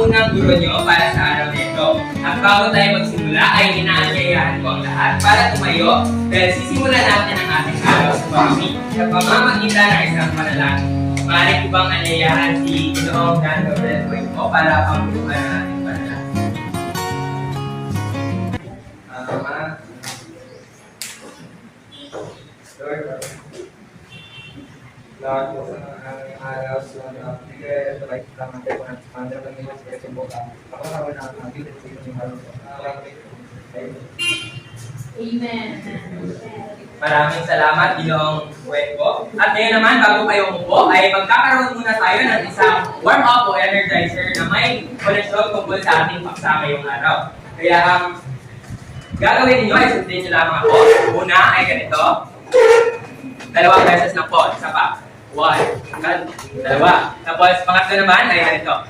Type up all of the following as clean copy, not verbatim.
unang guro nyo para sa araw na ito. At bago tayo magsimula ay inaanyayahan ko ang lahat para tumayo dahil sisimulan natin ang ating araw sa pamamagitan ng isang panalangin. Maaari ko bang anyayahan si Ginoong Dan Gabriel Cuenco para panguluhan ang ating panalangin? Lord, lahat po sa aming araw sa nagbigay at right lang ang tayo ng Father ng Diyos sa Simboka. Ako naman ang nabitin sa inyong araw. Amen. Maraming salamat, Ginoong Cuenco. At ngayon naman, bago kayo umupo, ay magkakaroon muna tayo ng isang warm-up o energizer na may koneksyon tungkol sa ating paksa ngayong araw. Kaya ang gagawin ninyo ay sundin nyo lamang ako. Una ay ganito. 2 beses lang po. Isa pa. 1. 2. Tapos pangatlo naman ay ganito.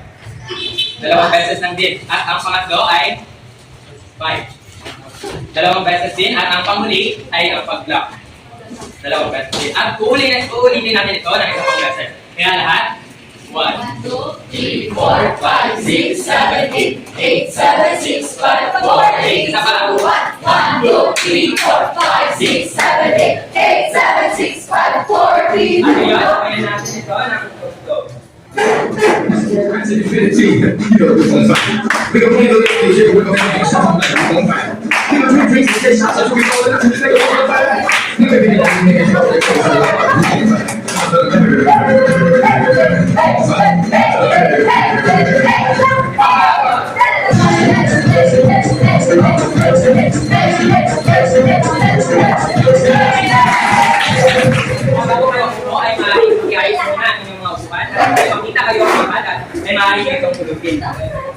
2 beses lang din. At ang pangatlo ay 5. 2 beses din. At ang panghuli ay ang pag-block. 2 beses din. At uulitin natin ito ng isang pang beses. Kaya lahat. 1, 2, 3, 4, 5, 6, 7, 8, 8, 7, 6, 5, 4, 8, Isa pa. 1, 2, 3, 4, 5, 6, 7, 8, 8, 7, 6, 5, 4, 3, 2, At ngayon, gawin natin ito ng gusto. Bago kayo umupo, ay maaaring mag-iayos muna ang inyong mga upuan. At kung makita kayo ang mga kalat, ay maaaring kayo itong tulugin.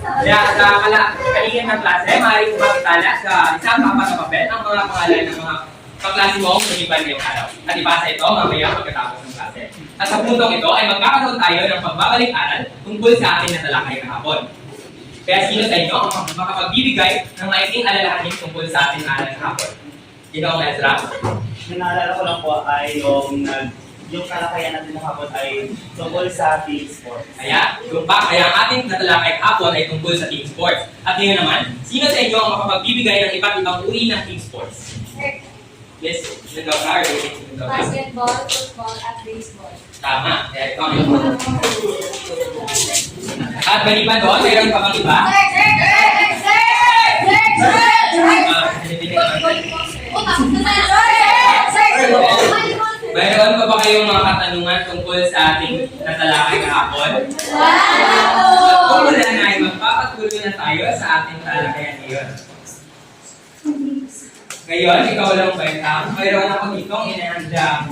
Kaya sa kaligin ng klase, ay maaaring kumakitala sa isang papat na papel ang mga pangalan ng mga kaklase mong lumipan ngayong araw. At ipasa ito mamaya pagkatapos ng klase. At sa puntong ito ay magkakaroon tayo ng pagbabalik-aral tungkol sa ating natalakay kahapon. Kaya sino sa inyo ang makapagbibigay ng maikling alalahanin tungkol sa ating aral kahapon? Ginoong Ezra? Yung naalala ko lang po ay yung kalakayan natin ng hapon ay tungkol sa team sports. Kaya ang ating natalakay kahapon ay tungkol sa team sports. At ngayon naman, sino sa inyo ang makapagbibigay ng iba't ibang uri ng team sports? Yes, basketball, football, at baseball. Tama. Kaya ito ang At maliban doon, mayroon pa bang iba? Mayroon pa ba kayong mga katanungan tungkol sa ating natalakay kahapon? Kung wala na ay magpapatuloy na tayo sa ating talakayan ngayon. Ngayon, ikaw lang ba mayroon ako ditong inahandang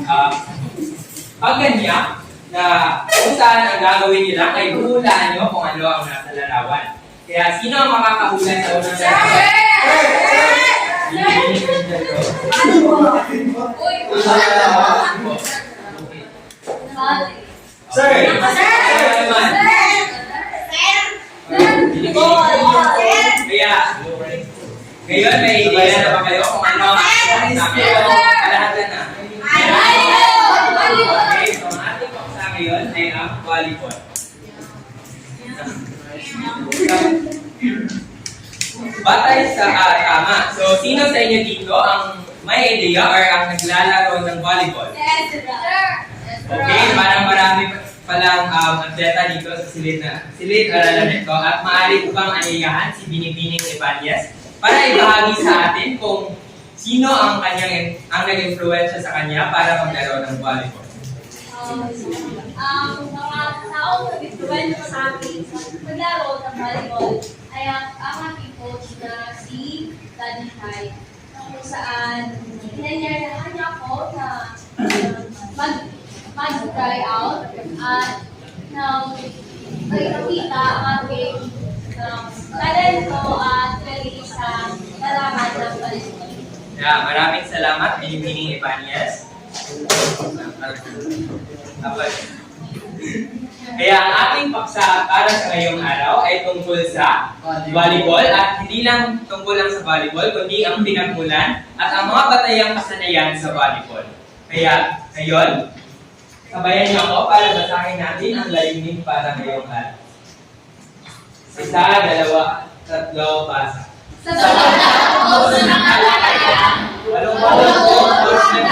pagganyak na kung saan ang gagawin nila ay hulaan nyo kung ano ang nasa larawan. Kaya sino ang makakahula sa unang larawan? Sir! Kaya, ngayon may idea na ba kayo kung ano ang sabi ko? Kalahatan na. Okay, so ang ating paksa ngayon ay ang volleyball. Batay sa tama. So, sino sa inyo dito ang may idea or ang naglalaro ng volleyball? Okay, parang marami palang atleta dito sa silid-aralan nito at maaari ko bang aniyahan si Binibining Ibanez para ibahagi sa atin kung sino ang nag-influensya sa kanya para maglaro ng volleyball. Ang mga taong nag-influensya sa akin sa paglaro ng volleyball ay ang aking coach na si Daddy Kai, kung saan inanyarahan niya ako na mag-try out at nang nakita ang aking talento at galing sa larangan ng volleyball. Yeah, maraming salamat, Binibining Ibanez. Kaya ang ating paksa para sa ngayong araw ay tungkol sa volleyball at hindi lang tungkol lang sa volleyball kundi ang pinagmulan at ang mga batayang kasanayan sa volleyball. Kaya ngayon, sabayan niyo ako para basahin natin ang layunin para ngayong araw. Isa, dalawa, tatlo, pasa. Sa puso ng kalagayan, Walong-walong puso ng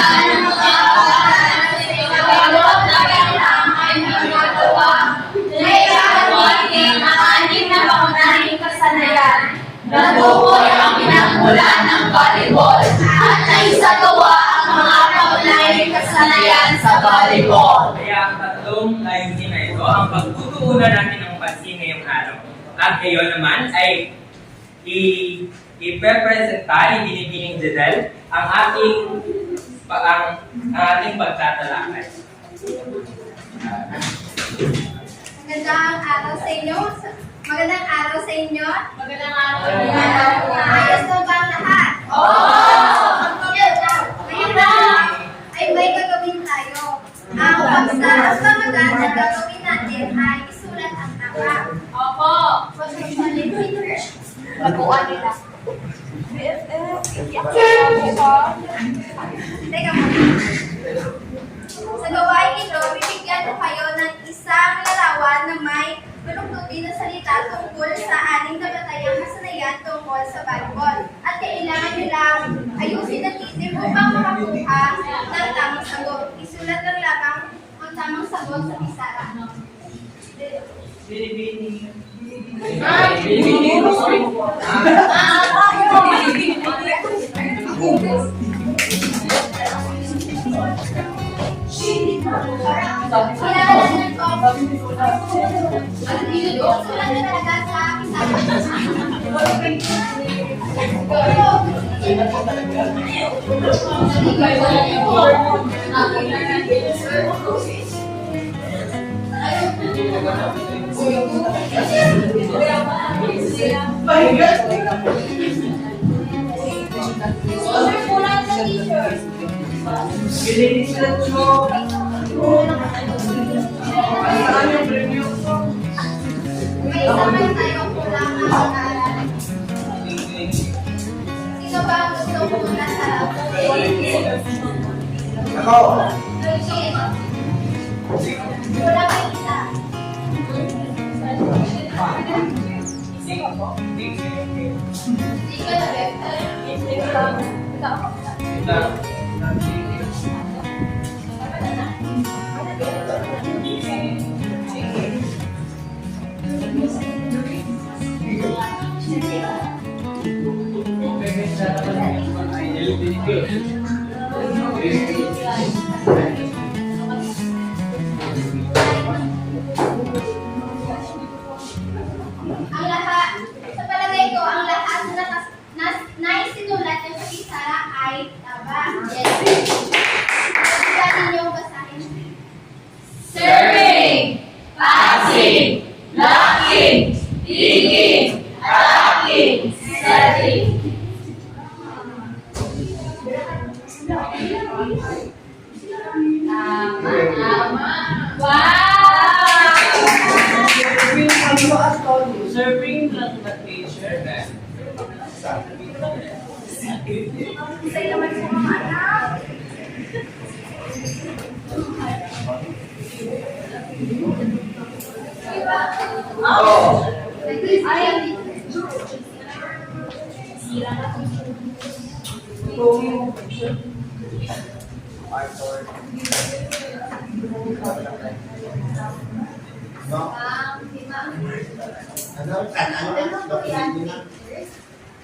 Nagalot na kailangan ay magagawa. Naiawatin ang anim na pangunahing kasanayan. Natukoy ang pinagmulan ng volleyball at naisagawa ang mga pangunahing kasanayan sa volleyball. Kaya ang tatlong layunin na ito ang pagtutuunan natin ng pansin ngayong araw. At ngayon naman ay i-representa ni Binibining Jadel ang ating pagtatalakay. Magandang araw sa inyo. Magandang araw sa inyo. Magandang araw. Ayos na ba ang lahat? Ngayon na ay may gagawin tayo. Ang pamagat na gagawin natin ay isulat ang tama. Opo. Baguan nila. Teka muna. Sa gawain ito, bibigyan ko kayo ng isang larawan na may baluktutin na salita tungkol sa ating kabatayang kasanayan tungkol sa volleyball. At kailangan nyo lang ayusin ang isip upang makakuha ng tamang sagot. Isulat lang lamang ang tamang sagot sa pisara. Kailangan ng sulat na talaga sa May isa pa tayong kulang na pag-aaral. Sino ba ang gusto muna sa Ako! wala pa isa. Hindi ka na Ang lahat, sa palagay ko, ang lahat na naisinulat yung sa pisara ay tama. Yes. Pagkita ninyong basahin. Serving, passing, blocking, digging, attacking, setting. Tama. Wow! Serving lang na teacher. Sa'yo naman sa mga anak. Oh. Ay,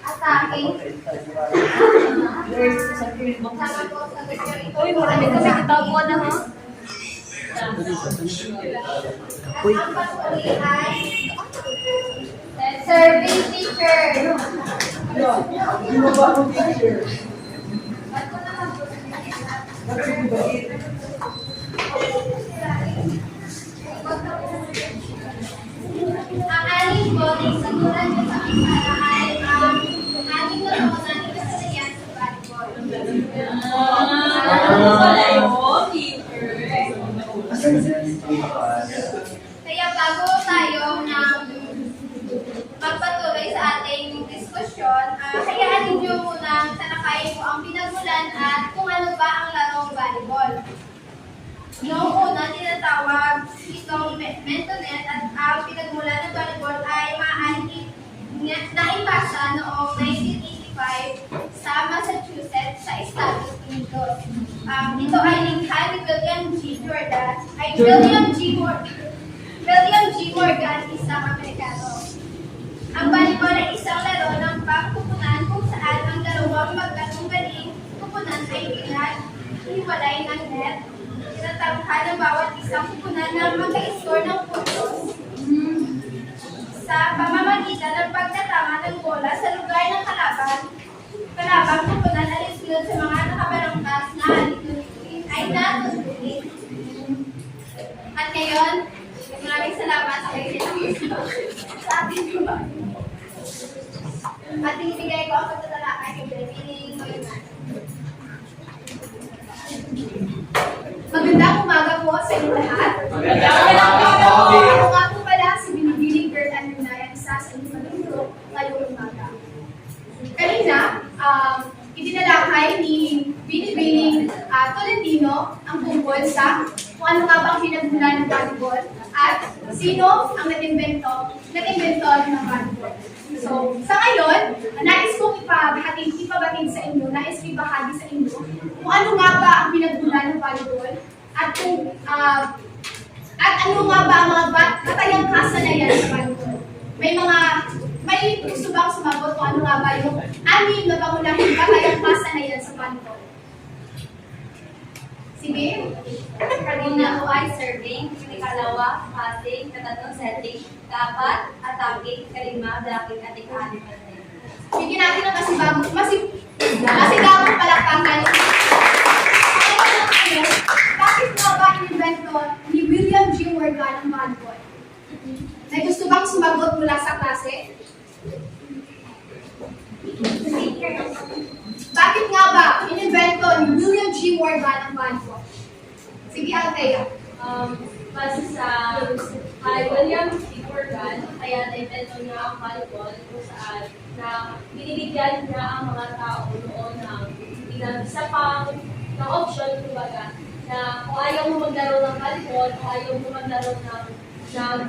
attacking. Uy, marami kami kitabuan na ha. At ang patuloy ay serving teacher. Ba't ko ang aling bowling sa tulad ng sa pisara ay ang aning na pangunahing kasanayan sa volleyball. Ano pala yun, teacher? Kaya bago tayo ng magpatuloy sa ating diskusyon, hayaan ninyo munang talakayin ko ang pinagmulan at kung ano ba ang larong volleyball. Noong una, tinatawag ito So, Mentonet at ang pinagmula ng volleyball ay maaaring naipasa noong 1985 sa Massachusetts sa Estados Unidos. Ito ay likha ni William G. Jordan, William G. Morgan, isang Amerikano. Ang volleyball ay isang laro ng pagkukunan kung saan ang dalawang magkatunggaling kupunan ay pinaghiwalay ng net. Tinatangka ng bawat isang kupunan na mag-score ng puntos sa pamamagitan ng pagtatama ng bola sa lugar ng kalabang kupunan alinsunod sa mga nakabarangkas na halikunin ay natutunin. At ngayon, maraming salamat sa sa ating iba. At ibigay ko ang pagtatalakay kay Brevining Moyman. Magandang umaga po sa inyo lahat. Magandang umaga po. Ako nga po pala si Binibining Girl Anunay, ang isa sa inyong magandang ngayong umaga. Kanina, idinalakay ni Binibining Tolentino ang tungkol sa kung ano nga bang pinagmula ng volleyball at sino ang nag-invento ng volleyball. So, sa ngayon, nais kong ipabatid sa inyo, nais kong ibahagi sa inyo kung ano nga ba ang pinagmula ng volleyball at ano nga ba ang mga batayang kasanayan sa volleyball. May gusto bang sumagot kung ano nga ba yung anim na pangunahing batayang kasanayan sa volleyball? Sige. Una ko ay serving, ikalawa, passing, katatlong setting, kaapat, attacking, kalima, blocking, at ika-anim. Bigyan natin ng masigabong palakpakan. Bakit nga ba in-invento ni William G. Morgan ang volleyball? May gusto bang sumagot mula sa klase? Bakit nga ba in-invento ni William G. Morgan ang volleyball? Sige, Althea. Base sa kay William G. Morgan, kaya na-invento niya ang volleyball kung saan na binibigyan niya ang mga tao noon ng isa pang na option, kumbaga, na kung ayaw mo maglaro ng volleyball, kung ayaw mo maglaro ng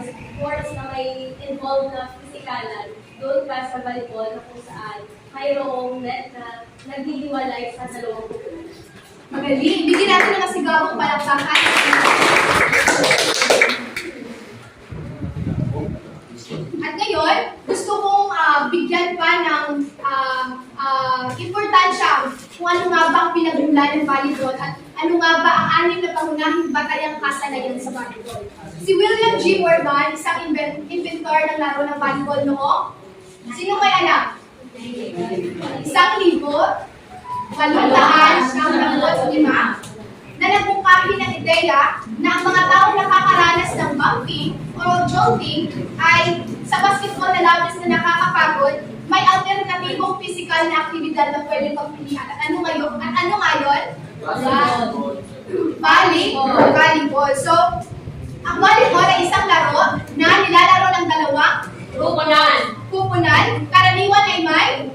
sports na may involved na pisikalan, doon ka sa volleyball na kung saan mayroong net na naghihiwalay sa dalawang grupo. Magaling. Bigyan natin ng masigabong palakpakan. At ngayon, gusto kong bigyan pa ng importansya kung ano nga ba ang pinagmula ng volleyball at ano nga ba ang anim na pangunahing batayang kasanayan sa volleyball. Si William G. Morgan, isang inventor ng laro ng volleyball noong, sino may alam? 1,895 na nagmungkahi ng ideya na ang mga tao nakakaranas ng bumping o jolting ay sa basketball na labis na nakakapagod, may alternatibong physical na aktibidad na pwedeng pagpilian. At ano ngayon? Volleyball. So, ang volleyball ay isang laro na nilalaro ng dalawang kupunan. Karaniwan ay may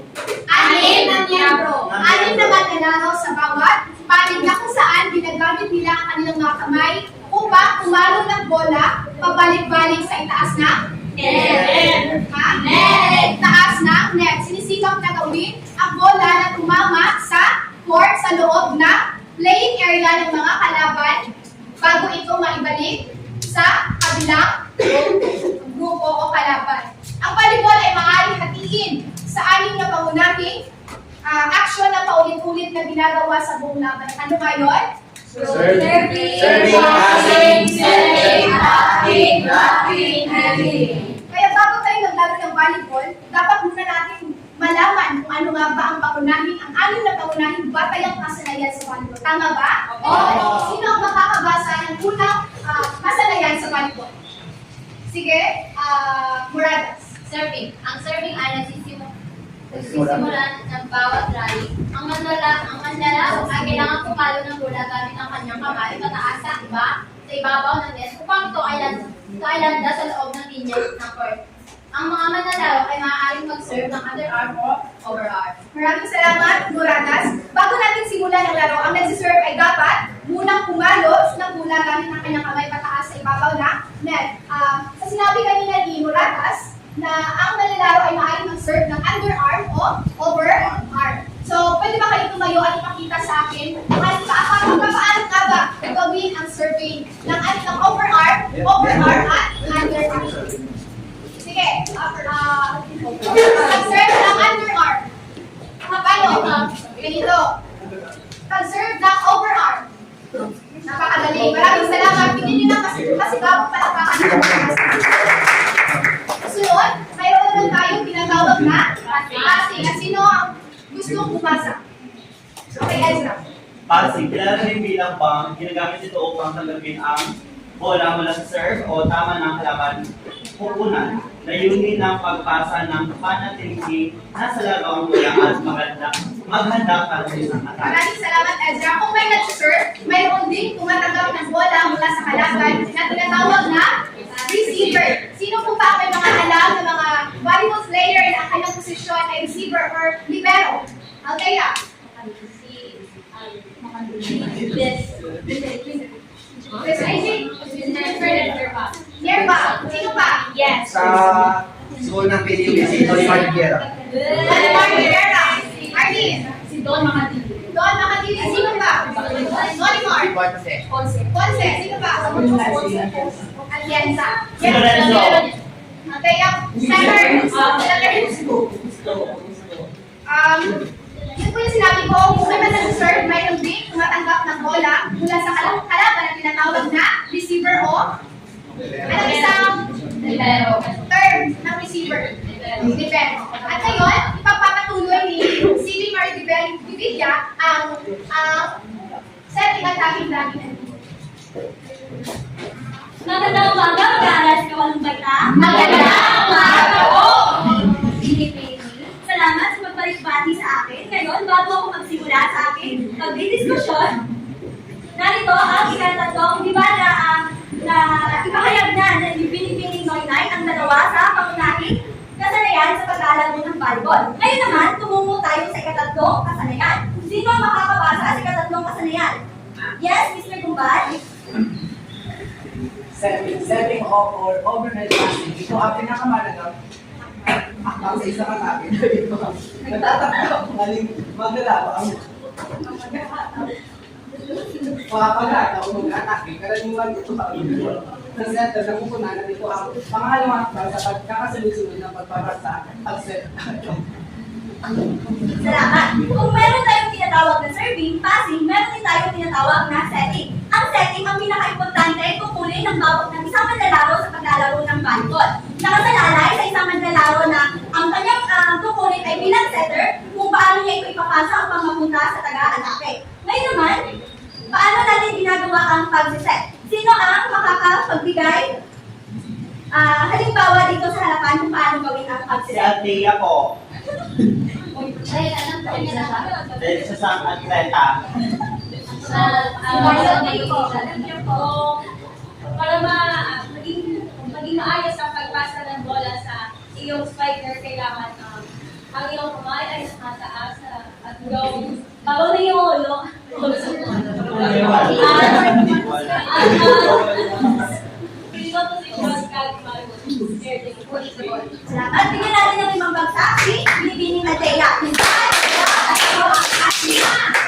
6 na miyembro. 6 na manlalaro sa bawat panig na kung saan ginagamit nila ang kanilang mga kamay upang umalong ng bola pabalik-balik sa itaas ng net. Taas ng net. Sinisikap na gawin ang bola na tumama sa court sa loob ng playing area ng mga kalaban bago ito maibalik sa kabilang grupo o kalaban. Ang volleyball ay maaaring hatiin sa 6 na pangunahing aksyon na paulit-ulit na ginagawa sa buong laban. Ano nga yun? Serving, attacking, blocking. Kaya bago tayo naglaro ng volleyball, dapat muna natin malaman kung ano nga ba ang 6 na pangunahing batayang kasanayan sa volleyball. Tama ba? Oo. Sino ang makakabasa ng unang kasanayan sa volleyball? Sige, Muradas. Serving. Ang serving ay nagsisimulan ng bawat rally. Ang manlalaro ay kailangan pumalo ng bola gamit ang kanyang kamay pataas sa ibabaw ng net upang ito ay landa sa loob ng linya ng court. Ang mga manlalaro ay maaaring mag-serve ng underarm o overarm. Maraming salamat, Muradas. Bago natin simulan ang laro, ang nagsiserve ay dapat munang pumalo, nagmula gamit ang kanyang kamay pataas sa ibabaw na net. Sa sinabi kanina ni Moratas, na ang malalaro ay maaaring mag-serve ng underarm o overarm. So, pwede ba kayo tumayo at ipakita sa akin paano ka ba gagawin ang serving ng overarm at underarm? Sige, pag-serve ng underarm. Paano? Ganito. Pag-serve ng overarm. Napakadali. Maraming salamat. Bigyan niyo lang kasi bago palakpakan. Sunod, mayroon naman tayong tinatawag na passing. At sino ang gustong pumasa? Okay, Ezra. Passing, kilala rin bilang pang ginagamit ito upang tanggapin ang bola mula sa serve o tama ng kalaban pupunan. Layunin ng pagpasa ng panatilihi na sa lagaw ang bola at maghanda para sa isang atake. Maraming salamat, Ezra. Kung may nag-serve, mayroon din tumatanggap ng bola mula sa kalaban na tinatawag na receiver. Sino po ba may mga alam ng mga volleyball player na ang kanyang posisyon ay receiver or libero? Althea. Chris Isaac. Nerva. Sino pa? Yes. Sa school ng PDUBC, Tony Mariguera. Malamar Rivera. Arlene. Si Don Makatili. Don Makatili. Sino pa? Nolimar. Ponce. Sino pa? Atienza. Sino Lorenzo? Althea. Center. Ito po yung sinabi ko, kung may mag-serve, mayroon din tumatanggap ng bola mula sa kalaban na tinatawag na receiver o anong isang term ng receiver? Libero. At ngayon, ipagpapatuloy ni Silly Marie Divilla ang setting at aking namin. Magandang umaga, mag-aaral sa Kawalong Baita. Magandang umaga po! Salamat sa magbalikbati sa akin. Ngayon, bago ako magsimula sa akin pagdidiskusyon, narito ang ikatatlong na ipahayag na yung Pinipining Noynay ang dalawa sa pangunahing kasanayan sa pag-aalaro ng volleyball. Ngayon naman, tumungo tayo sa ikatatlong kasanayan. Sino ang makakabasa sa ikatatlong kasanayan? Yes, Mr. Gumbal? Setting off or overhead passing. Ito ang pinakamalagang akang sa isang atake. Nagtataka ako maling maglalawa ang pagkakata o mag-atake. Karaniwan ito pa ang ng center na kukunan na dito ang pangalawang akbang sa pagkakasunod-sunod ng pagpapasa at set. Salamat. Kung meron tayong tinatawag na serving, passing, meron din tayong tinatawag na setting. Ang setting ang pinaka-importante ay tungkulin ng bawat ng isang manlalaro sa paglalaro ng volleyball. Nakasalalay sa isang manlalaro na ang kanyang tungkulin ay bilang setter kung paano niya ito ipapasa upang mapunta sa taga-atake. Ngayon naman, paano natin ginagawa ang pag-set? Sino ang makakapagbigay halimbawa dito sa harapan kung paano gawin ang Si pag-set? Althea po. Ay, alam ko niya na Dahil sa isang atleta. Para maging maayos ang pagpasa ng bola sa iyong spiker, kailangan ang iyong kamay ay nakataas at yung bawal na yung ulo. Salamat. Bigyan natin ng limang bagsak si Binibining Althea.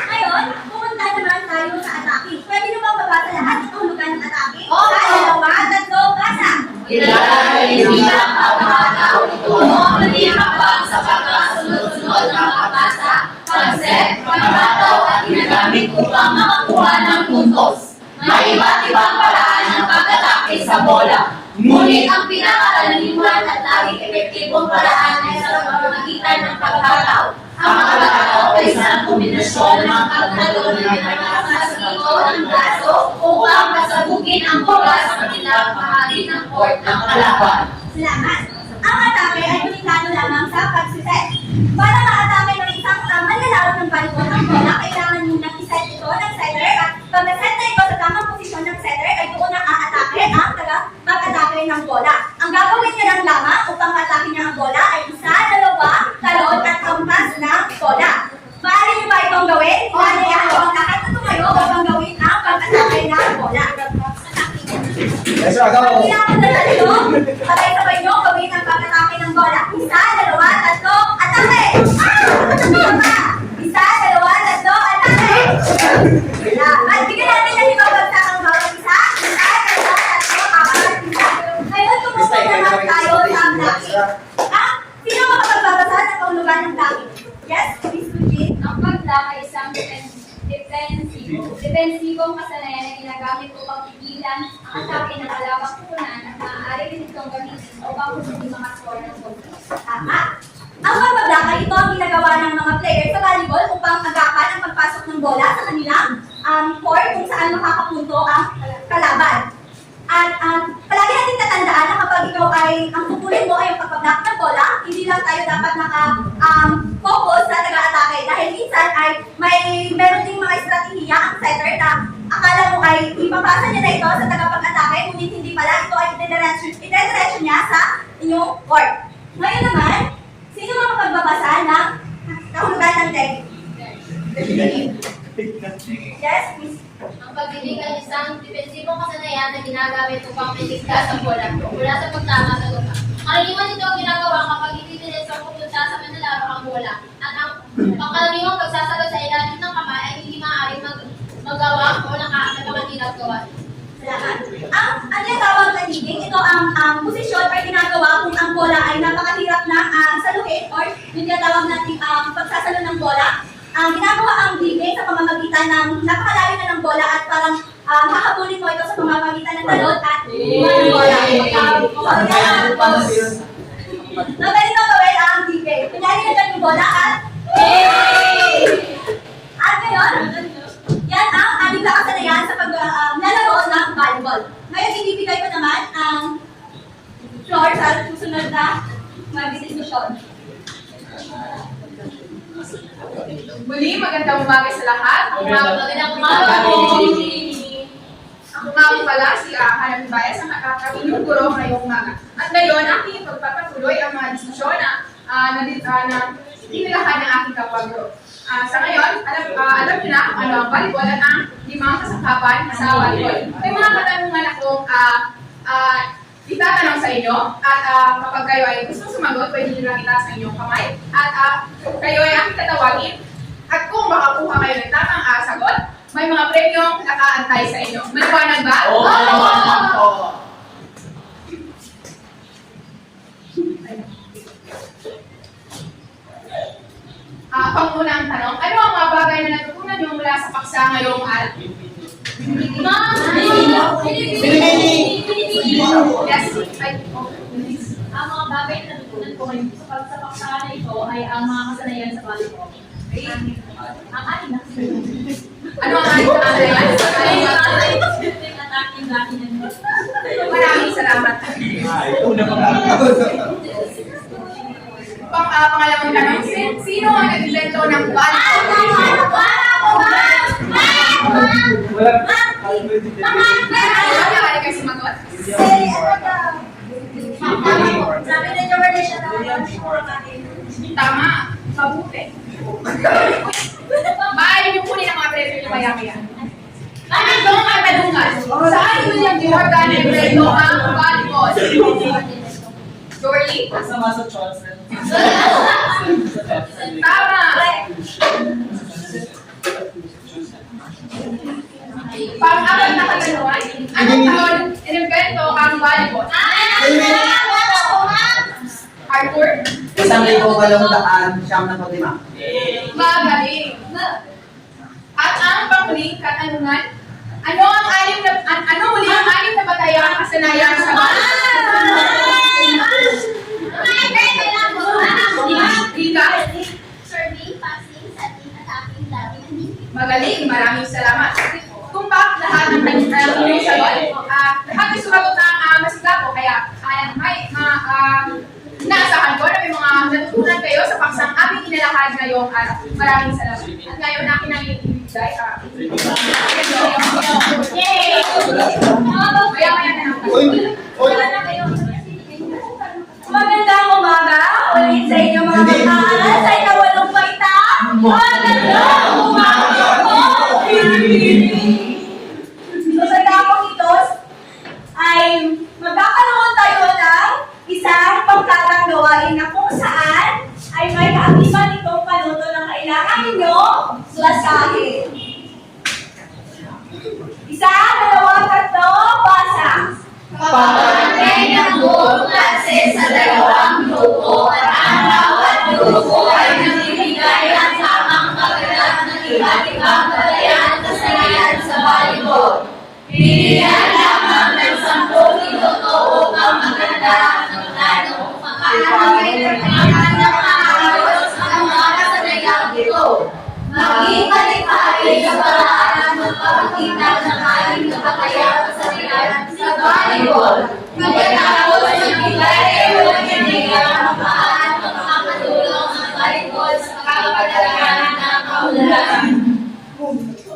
Ngayon, pumunta naman tayo sa atake. Pwede na bang babasa lahat ng hulugan ng atake? Oo! Dalawa, tatlo, basa! Ilalagay bilang pagkakataw ito ang manihapang sa pagkasunod-sunod ng pagpasa, pag-set, pagkakataw at ginagamit upang makakuha ng puntos. May iba't ibang paraan ng pag-atake sa bola. Ngunit ang pinakakalalimutan at laging epektibong paraan ay sa pamamagitan ng pagkakataw. Ang pagkakataw ay isang kombinasyon ng pagtalo ng pinakamasiko ng braso upang masabugin ang bola sa kanilang bahagi ng court ng kalaban. Salamat! Ang atake ay limitado lamang sa pagsiset. Para ma-atake ng isang manlalaro ng volleyball ang bola, kailangan munang iset ito ng setter at pag na-set na ito sa tamang posisyon ng setter ay doon na aatake ang pag-atake ng bola. Ang gagawin niya lang lamang upang ma-atake niya ang bola ay isa, dalawa, talon at kampas ng bola. Maaari niyo ba itong gawin? Maaari niyo ang lakad na tumayo upang gawin ang pagdaka isang defensibong kasanayan na ginagamit upang pigilan ang atake ng kalabang kupunan at maaari rin itong gamitin upang hindi makascore ng goal. Tama. Ang pagbablock ito ang ginagawa ng mga player sa volleyball upang agapan ang pagpasok ng bola sa kanilang court kung saan makakapunto ang kalaban. At palagi natin tatandaan na kapag ikaw ay, ang pupulin mo ay ang pagpablock ng bola, hindi lang tayo dapat focus sa taga-atake dahil minsan ay meron ding mga estratehiya ang setter na akala mo ay ipapasa niya na ito sa tagapag-atake, ngunit hindi pala, ito ay idediretso niya sa inyong court. Ngayon naman, sino makapagbabasa ng kahulugan ng text? Yes, please. Ang pagdidig ay isang defensibong kasanayan na ginagamit upang miligtas ang bola mula sa pagtama sa lupa. Karaniwan ito ang ginagawa kapag ititinit sa pupunta sa manlalaro ang bola at ang pangkaraniwang pagsasagad sa ilalim ng kamay ay hindi maaaring magawa o nakamantirap gawa. Salamat. Ang tinatawag na leading, ito ang posisyon or ginagawa kung ang bola ay napakahirap na saluhin or yung tinatawag natin pagsasalo ng bola. Ginagawa ang leading sa pamamagitan ng napakalayo na ng bola at parang hahabulin mo ito sa pamamagitan ng talon at ng bola. Magaling na gawin ang leading. Kunyari na dyan yung bola at at ngayon, yan ang aming kakasanayan sa paglalaro ng volleyball. Ngayon, ibibigay ko naman ang floor sa susunod na mag-diskusyon. Muli, magandang umaga sa lahat. Magandang umaga po. Ako nga po pala si Hanami Baez, ang inyong guro ngayong umaga. At ngayon, aking pagpapatuloy ang mga diskusyon na inilahan ng aking kapag-guro. Sa ngayon, alam niyo na kung ano ang volleyball at ang limang kasangkapan sa volleyball. May mga katanungan akong itatanong sa inyo at kapag kayo ay gusto sumagot, pwede nyo lang itaas sa inyong kamay at kayo ay aking tatawagin at kung makakuha kayo ng tamang sagot, may mga premyong nakaantay sa inyo. Maliwanag ba? Oo! Pangunang tanong, ano ang mga bagay na natutunan nyo mula sa paksa ngayong araw? Yes, Ang mga bagay na natutunan ko ngayon sa pagsapaksa na ito ay ang mga kasanayan sa volleyball. Ang ating ano ang ating kasanayan? Maraming salamat. Pangalawang tanong, sino ang nag-invento ng volleyball? Ano kayo sumagot? Sabi na generation na Tama. Mabuti. Maaari niyo kunin ang mga premyo niyo maya-maya. Ano ang katanungan? Saan William Jordan nag-invento ang volleyball? Jordy? Kasama sa Johnson. Tama. Pang-apat na katanungan, anong taon inimbento ang volleyball? Arthur? 1,800 Magaling. At ang panghuling katanungan, ano muli ang anim na batayang kasanayan sa Rika? Serving, passing, setting, attacking, loving, and Magaling, maraming salamat. Kung bakit lahat ng inyong sagot, lahat ay sumagot ng masigla po, kaya inaasahan ko na may mga natutunan kayo sa paksang aming inalahad ngayong araw. Maraming salamat. At ngayon, akin ang ibigay. Yay! Maya-maya na lang. Magandang umaga ulit sa inyo mga mag-aaral sa ikawalong baita. Magandang umaga po, So sa tapong ito ay magkakaroon tayo ng isang pagkatang gawain na kung saan ay may kaakibat itong panuto na kailangan ninyo basahin. Isa, dalawa, tatlo, basa. Pagpapantay ng buong klase sa dalawang grupo at ang bawat grupo ay nagbibigay ng tamang kaganap na Pagpapalayan kasanayan sa volleyball. Pilihan lamang ng 10 minuto upang maganda ang plano upang maayos ang mga kasanayang ito. Maging malikhain sa paraan ng pagkikita ng ating nakakayang kasanayan sa volleyball. Pagkatapos ng bigay o kaibigan ang paano makakatulong ang volleyball sa kapagalaran ng kaunlaran.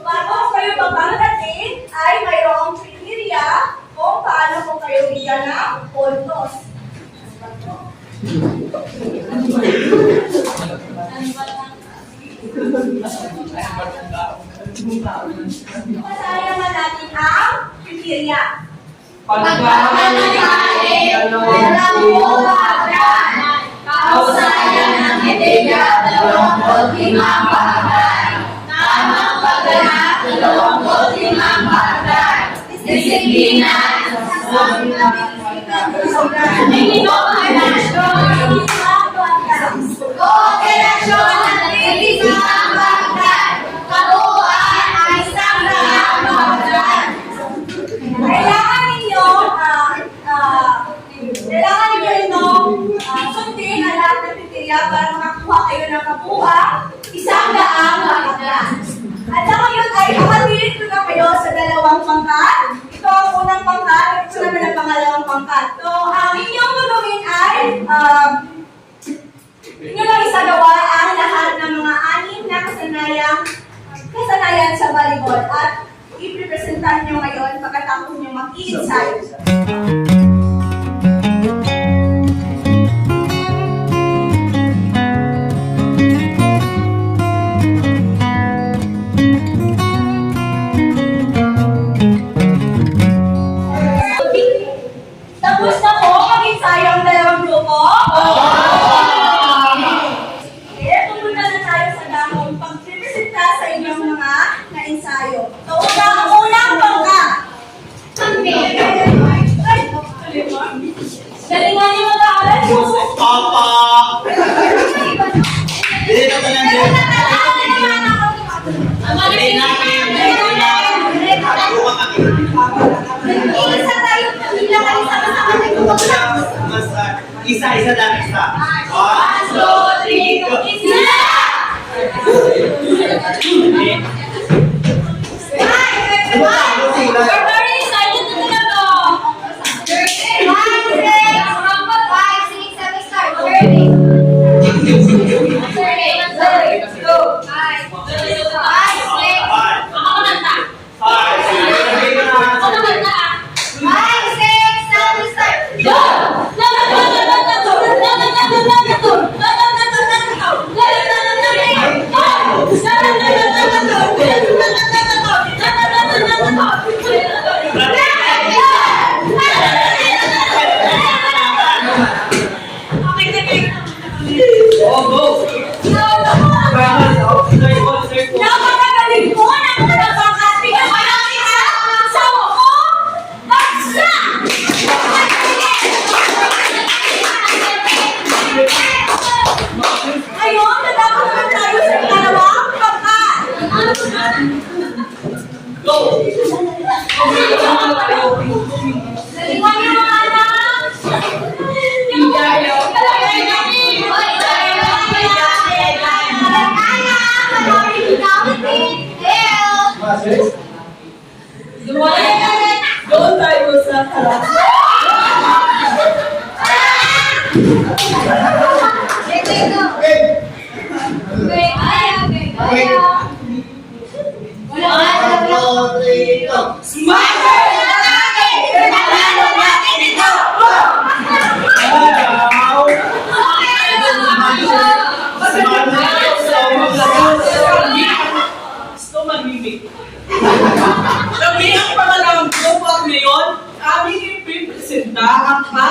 Bago kayo magpapadating ay mayroong kriteria kung paano po kayo bigyan ng puntos. Pasayaman natin ang kriteria. Pagpapalagay, walang buhagan. Kausayan ng ideya, 25 bahagay. Tamang pagganap, 25 bahagay. Disiplina, kooperasyon at 25 bahagay. Kabuuan ay 100 bahagay. Kailangan ninyo sundin ang lahat ng kriteria para makakuha kayo ng kabuuan 100 bahagyan. At sa ngayon ay makatilit ko na kayo sa dalawang pangkat. Ito ang unang pangkat at ito naman ang pangalawang pangkat. So, ang inyong gagawin ay inyo lang isagawa ang lahat ng mga 6 na kasanayan sa volleyball at i-representahan nyo ngayon pagkatapos nyo mag-i-ensayo. Tapos na po mag-ensayo ang dalawang grupo? Okay, pumunta na tayo sa dahong pag-representa sa inyong mga na-ensayo. So, ang unang pangkat. Galingan niyo mag-aaral po. Papa! Dito ka lang din. Isa lang, isa. 1, 2, 3, go! We're very excited to do that.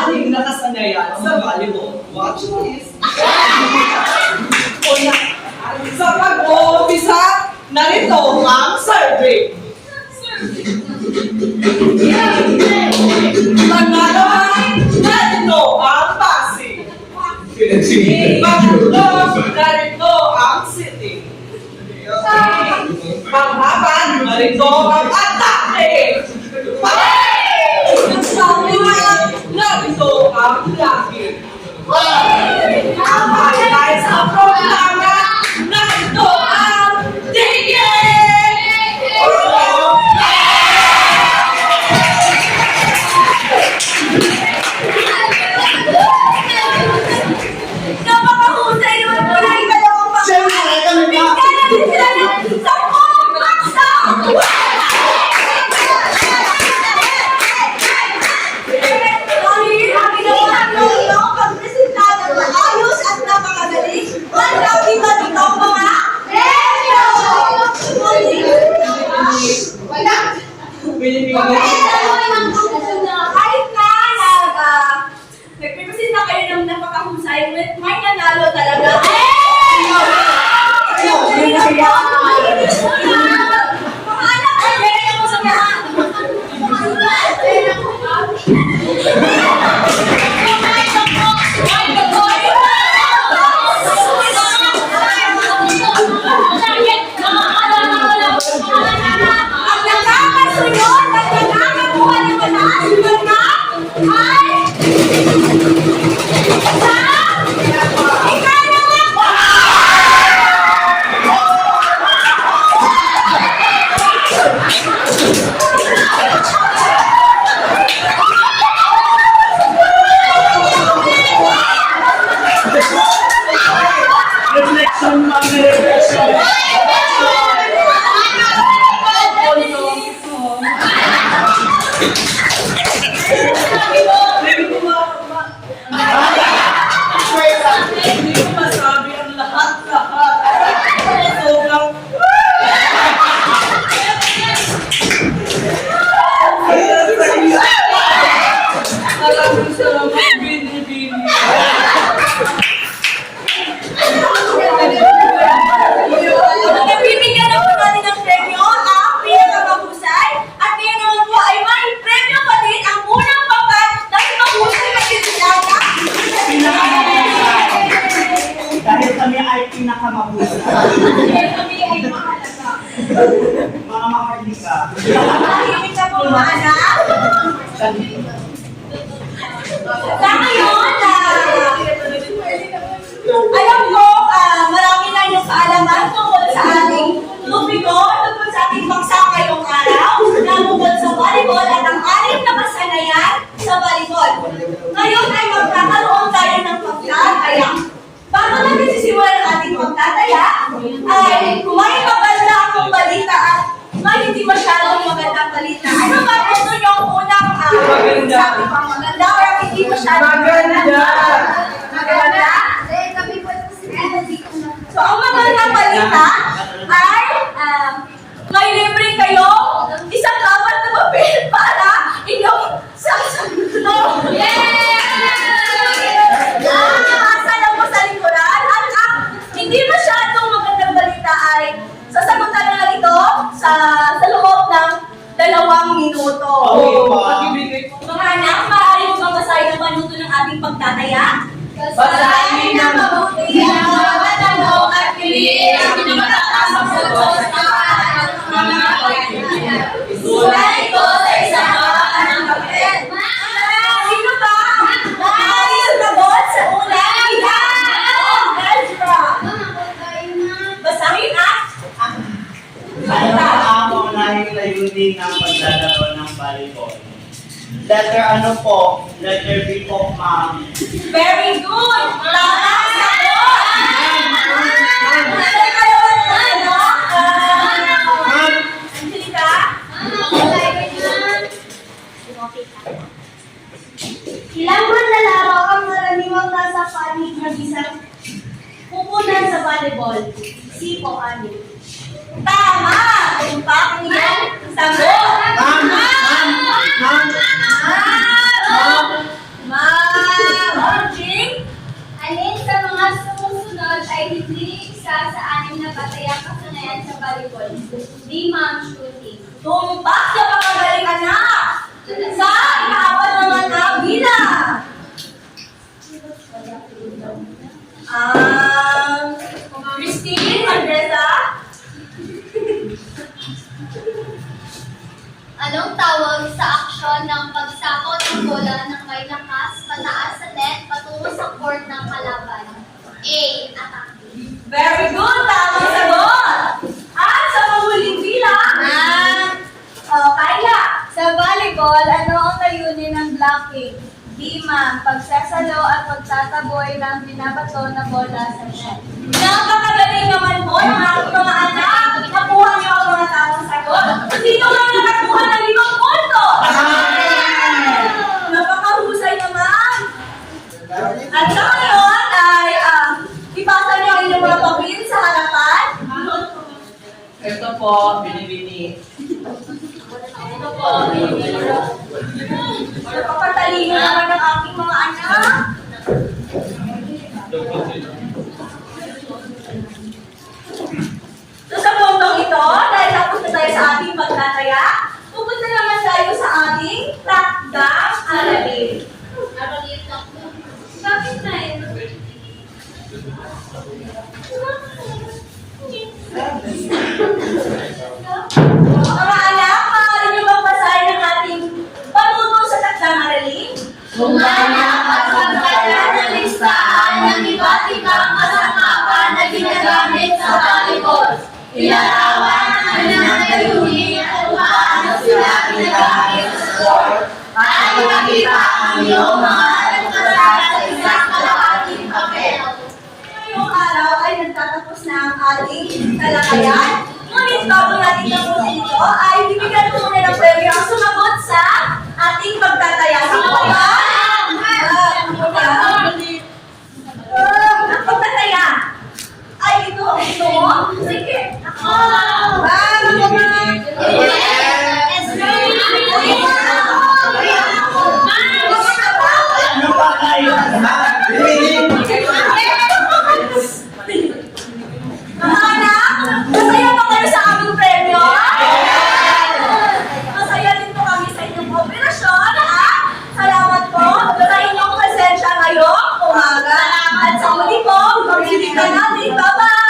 6 na kasanayan sa volleyball. Watch this. Sa pag-uumpisa, narito ang survey. Pangalawa, narito ang passing. Pangatlo, narito ang sitting. Narito ang atake! Nagsabi na Narito ang laki! tama dahil sa programa na ito ang tigil! Napakahusay naman po na ikalawang baka. Siyempre, kami na. Bigyan natin sila ng 10 paksa! Dahil ang ginawa ng iyong pagpresenta ng maayos at napakagaling, malaki ba dito mga premyo? Wala. Kahit na nagpipresenta kayo ng napakahusay, may nanalo talaga. Mga anak, ay meron ako sa lahat. Ang nakakasunod at nakakakuha ng mataas na ay Reflection, mga reflection. Hindi ko masabi ang lahat-lahat. Sobrang... Maraming salamat, Bini-Bini. Nabibigyan na po natin ng premyo ang pinakamahusay at ngayon naman po ay may premyo pa din ang unang papat dahil mahusay na sinilala. Dahil kami ay pinakamahusay. Dahil kami ay mahalaga. Mga maharlika. Mahimik na po mga anak. Sa ngayon, alam ko, marami na yung kaalaman tungkol sa ating tubiko, tungkol sa ating paksa ngayong araw, na tungkol sa volleyball at ang anim na kasanayan sa volleyball. Ngayon ay magkakaroon tayo ng pagtataya. Bago natin sisimulan ang ating pagtataya, ay may maganda akong balita at may hindi masyadong magandang balita. Ano ba gusto nyo ang unang sabi pang maganda o ang hindi masyadong maganda? Maganda? So, ang magandang balita ay may libre kayo isang kapat na papel para inyong sasagot. Asa lang mo sa likuran. At ang hindi masyadong magandang balita ay sasagutan na lang ito sa loob ng 2 minuto. Mga anak, maaari mo bang basahin ang panuto ng ating pagtataya? Basahin ng mabuti ang mga tanong at piliin ang pinakataas ang sagot ng mga pagkakaya. Isulat ito sa isang kapakan ng papel. Sino ba? Ay, sagot sa unang Ezra. Basahin at Ano ang maunahing layunin ng paglalaro ng volleyball? Letter ano po? Letter B po, ma'am. very good. Tamang sagot. Nasaan kayo ng Angelica? Ilang buwan na laro ang karaniwang nasa panig ng isang pupunan sa volleyball? Si po ani. Tama. Yung pa ang iyong sagot. Jing? Alin sa mga sumusunod ay hindi isa sa anim na batayang kasanayan sa volleyball? Di ma'am shooting. Tumpak sa pagkagaling anak. Sa ikaapat naman na bilang. Christine, Andresa? tawag sa aksyon ng pagsakot ng bola ng may lakas pataas sa net patungo sa court ng kalaban? A. Attack. Very good! Tamang sagot! At sa panghuling bilang, Kayla, sa volleyball, ano ang layunin ng blocking? B. Ma'am, pagsasalo at pagtataboy ng binabato na bola sa net. Napakagaling naman po ng aking mga anak! Nakuha niyo ang mga tamang sagot. Sino lang nakakuha ng 5 punto? Napakahusay naman! At sa ngayon ay ipasa niyo ang inyong mga papel sa harapan. Ito po, binibini. Ito po, napakatalino naman ng aking mga anak. So sa puntong ito, dahil tapos na tayo sa ating pagtataya, pupunta naman tayo sa ating takdang aralin. Aralin lang. Bakit na yun? Mga anak, maaari niyo bang basahin ang ating panuto sa takdang aralin? Gumanap at pagkala ng listahan ng iba't ibang kasangkapan na ginagamit sa volleyball. Ilarawan ang kanilang layunin at kung paano sila ginagamit sa sport. At ipakita ang iyong mga nagkasal sa isang kalahating papel. Ngayong araw ay nagtatapos na ang ating talakayan. Ngunit bago natin tapusin ito, ay bibigyan ko muna ng premyo ang sumagot sa ating pagtataya. Sino ba? Ang pagtataya ay ito. Sige. Ako. Ano pa kayo? Mga anak, masaya ba kayo sa aming premyo? Masaya din po kami sa inyong operasyon, ha? Salamat po sa inyong presensya ngayong umaga. At sa muli po, magbibigyan natin. Bye-bye!